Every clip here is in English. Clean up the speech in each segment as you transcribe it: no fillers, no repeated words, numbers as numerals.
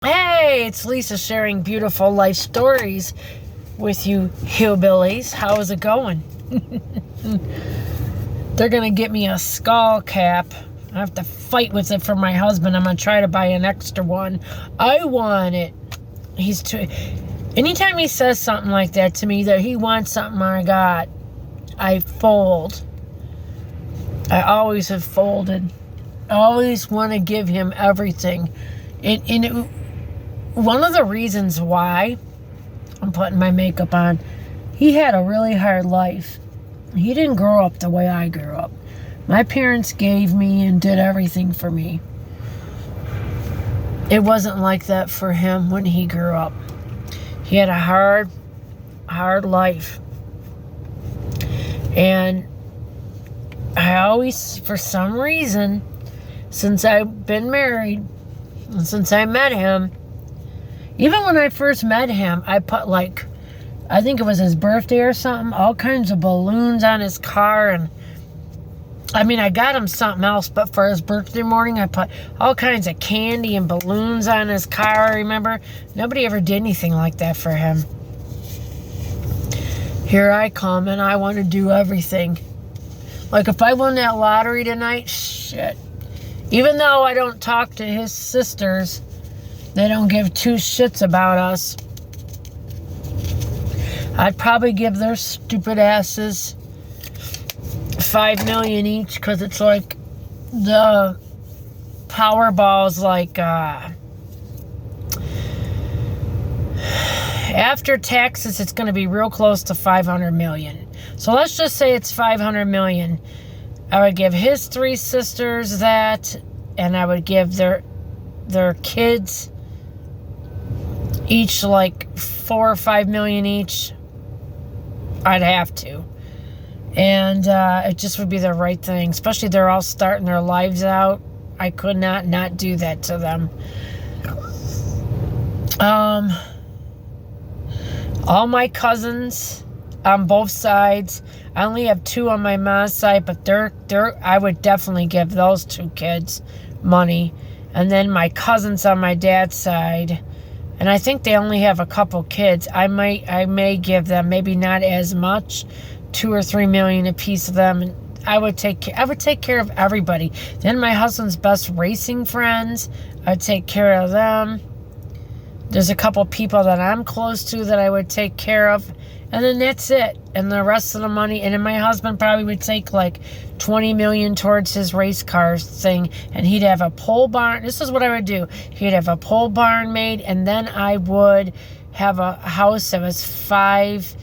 Hey, it's Lisa sharing beautiful life stories with you hillbillies. How is it going? They're going to get me a skull cap. I have to fight with it for my husband. I'm going to try to buy an extra one. I want it. He's too... Anytime he says something like that to me, that he wants something I got, I fold. I always have folded. I always want to give him everything. One of the reasons why I'm putting my makeup on, he had a really hard life. He didn't grow up the way I grew up. My parents gave me and did everything for me. It wasn't like that for him when he grew up. He had a hard life. And I always, for some reason, since I've been married, and since I met him, even when I first met him, I put I think it was his birthday or something, all kinds of balloons on his car. And I got him something else, but for his birthday morning, I put all kinds of candy and balloons on his car. Remember? Nobody ever did anything like that for him. Here I come, and I want to do everything. Like, if I won that lottery tonight, shit. Even though I don't talk to his sisters, they don't give two shits about us, I'd probably give their stupid asses $5 million each, because it's like the Powerball's like after taxes, it's going to be real close to $500 million. So let's just say it's $500 million. I would give his three sisters that, and I would give their kids each like $4 or $5 million each. I'd have to. And it just would be the right thing. Especially they're all starting their lives out. I could not do that to them. All my cousins on both sides. I only have two on my mom's side, but I would definitely give those two kids money. And then my cousins on my dad's side, and I think they only have a couple kids. I may give them, maybe not as much, $2 or $3 million a piece of them. And I would take care of everybody. Then my husband's best racing friends, I'd take care of them. There's a couple people that I'm close to that I would take care of. And then that's it. And the rest of the money, and then my husband probably would take like $20 million towards his race car thing. And he'd have a pole barn. This is what I would do. He'd have a pole barn made. And then I would have a house that was 5,000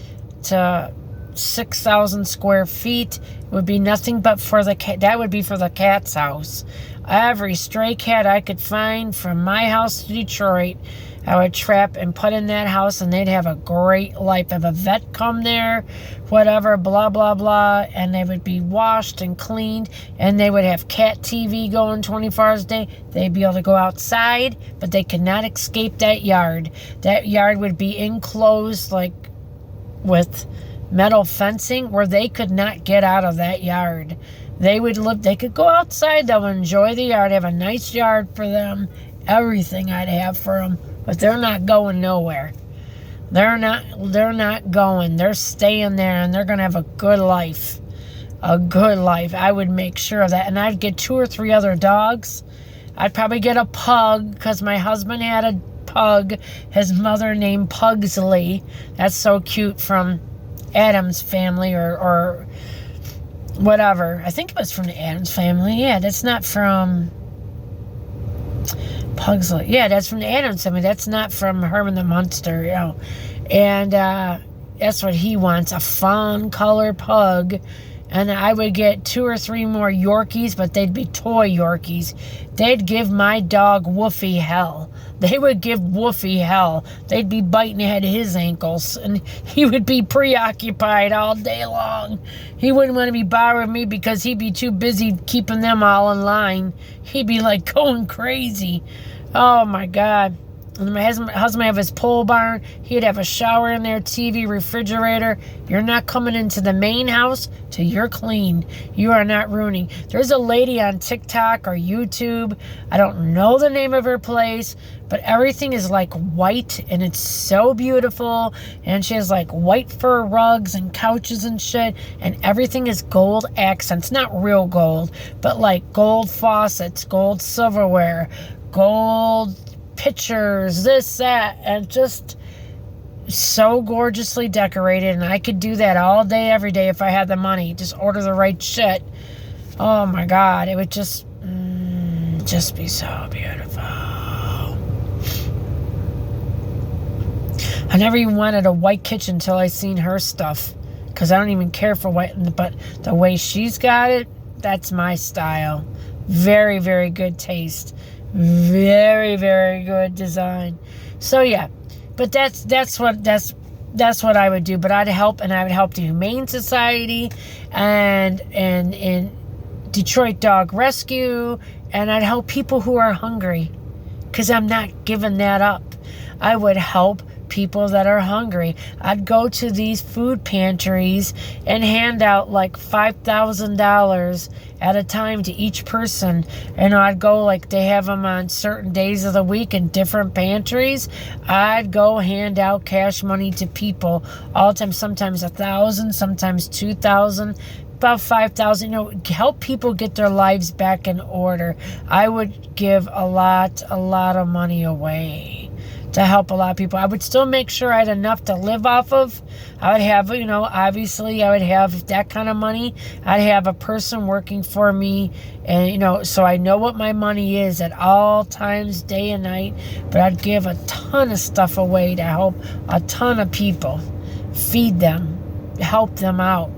to 6,000 square feet. It would be nothing but for the cat. That would be for the cat's house. Every stray cat I could find from my house to Detroit, I would trap and put in that house, and they'd have a great life. Have a vet come there, whatever, blah, blah, blah, and they would be washed and cleaned, and they would have cat TV going 24 hours a day. They'd be able to go outside, but they could not escape that yard. That yard would be enclosed, like, with metal fencing, where they could not get out of that yard. They could go outside, they'll enjoy the yard, have a nice yard for them, everything I'd have for them. But they're not going nowhere. They're not going. They're staying there, and they're going to have a good life. A good life. I would make sure of that. And I'd get 2 or 3 other dogs. I'd probably get a pug, because my husband had a pug. His mother named Pugsley. That's so cute, from Addams Family or whatever. I think it was from the Addams Family. Yeah, that's not from Pugsley. Yeah, that's from the Addams Family. That's not from Herman the Munster, And that's what he wants, a fawn color pug. And I would get 2 or 3 more Yorkies, but they'd be toy Yorkies. They'd give my dog Woofy hell. They would give Woofy hell. They'd be biting at his ankles, and he would be preoccupied all day long. He wouldn't want to be bothering me because he'd be too busy keeping them all in line. He'd be like going crazy. Oh my God. And my husband have his pole barn. He'd have a shower in there, TV, refrigerator. You're not coming into the main house till you're clean. You are not ruining. There's a lady on TikTok or YouTube. I don't know the name of her place, but everything is like white and it's so beautiful. And she has like white fur rugs and couches and shit, and everything is gold accents. Not real gold, but like gold faucets, gold silverware, gold pictures, this, that, and just so gorgeously decorated. And I could do that all day, every day if I had the money. Just order the right shit. Oh my God, it would just be so beautiful. I never even wanted a white kitchen until I seen her stuff, because I don't even care for white, but the way she's got it, that's my style. Very, very good taste. Very, very good design. So yeah, but that's what I would do. But I'd help, and I would help the Humane Society and in Detroit Dog Rescue, and I'd help people who are hungry, because I'm not giving that up. I would help people that are hungry. I'd go to these food pantries and hand out like $5,000 at a time to each person. And I'd go, like they have them on certain days of the week in different pantries. I'd go hand out cash money to people all the time, sometimes 1,000, sometimes 2,000. About 5,000, help people get their lives back in order. I would give a lot of money away to help a lot of people. I would still make sure I had enough to live off of. I would have, obviously I would have that kind of money. I'd have a person working for me, and, so I know what my money is at all times, day and night. But I'd give a ton of stuff away to help a ton of people, feed them, help them out.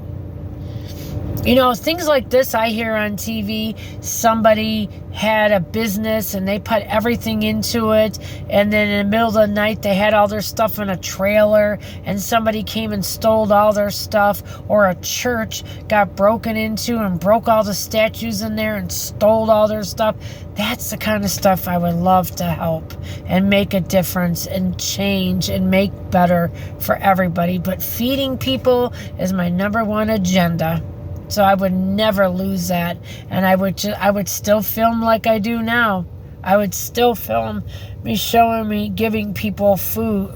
Things like this I hear on TV. Somebody had a business and they put everything into it, and then in the middle of the night they had all their stuff in a trailer, and somebody came and stole all their stuff. Or a church got broken into and broke all the statues in there and stole all their stuff. That's the kind of stuff I would love to help and make a difference and change and make better for everybody. But feeding people is my number 1 agenda. So I would never lose that. And I would still film like I do now. I would still film me showing me giving people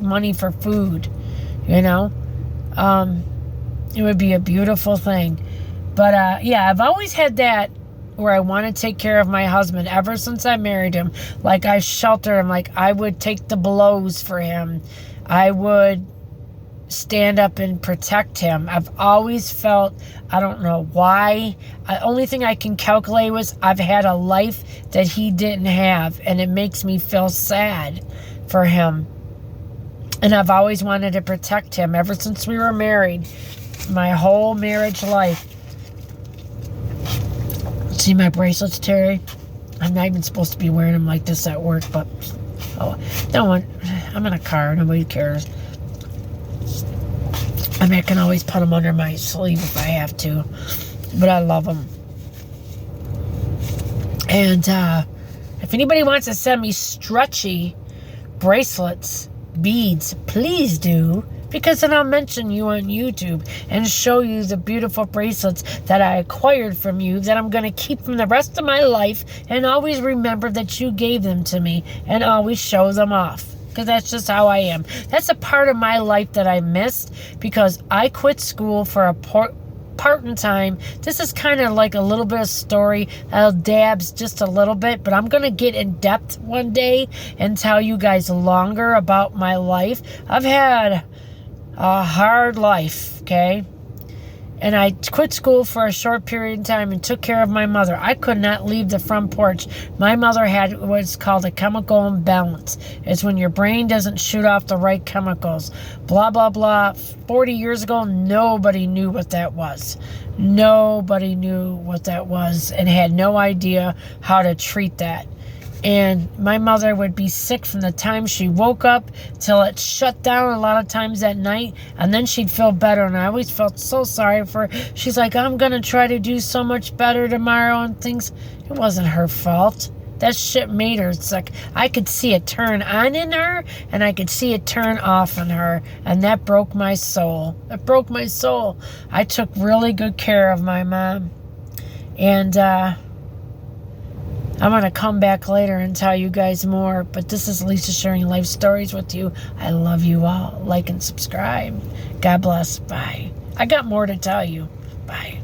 money for food. It would be a beautiful thing. But yeah, I've always had that where I want to take care of my husband ever since I married him. Like, I shelter him. Like, I would take the blows for him. I would stand up and protect him. I've always felt, I don't know why, the only thing I can calculate was I've had a life that he didn't have, and it makes me feel sad for him. And I've always wanted to protect him ever since we were married, my whole marriage life. See my bracelets, Terry? I'm not even supposed to be wearing them like this at work, but I'm in a car, nobody cares. I can always put them under my sleeve if I have to. But I love them. And if anybody wants to send me stretchy bracelets, beads, please do. Because then I'll mention you on YouTube and show you the beautiful bracelets that I acquired from you that I'm going to keep from the rest of my life, and always remember that you gave them to me, and always show them off. Because that's just how I am. That's a part of my life that I missed, because I quit school for a part in time. This is kind of like a little bit of story. I'll dabs just a little bit, but I'm going to get in depth one day and tell you guys longer about my life. I've had a hard life, okay? And I quit school for a short period of time and took care of my mother. I could not leave the front porch. My mother had what's called a chemical imbalance. It's when your brain doesn't shoot off the right chemicals. Blah, blah, blah. 40 years ago, nobody knew what that was. Nobody knew what that was and had no idea how to treat that. And my mother would be sick from the time she woke up till it shut down a lot of times at night, and then she'd feel better. And I always felt so sorry for her. She's like, I'm going to try to do so much better tomorrow and things. It wasn't her fault. That shit made her sick. I could see it turn on in her, and I could see it turn off in her, and that broke my soul. It broke my soul. I took really good care of my mom. And I'm going to come back later and tell you guys more. But this is Lisa sharing life stories with you. I love you all. Like and subscribe. God bless. Bye. I got more to tell you. Bye.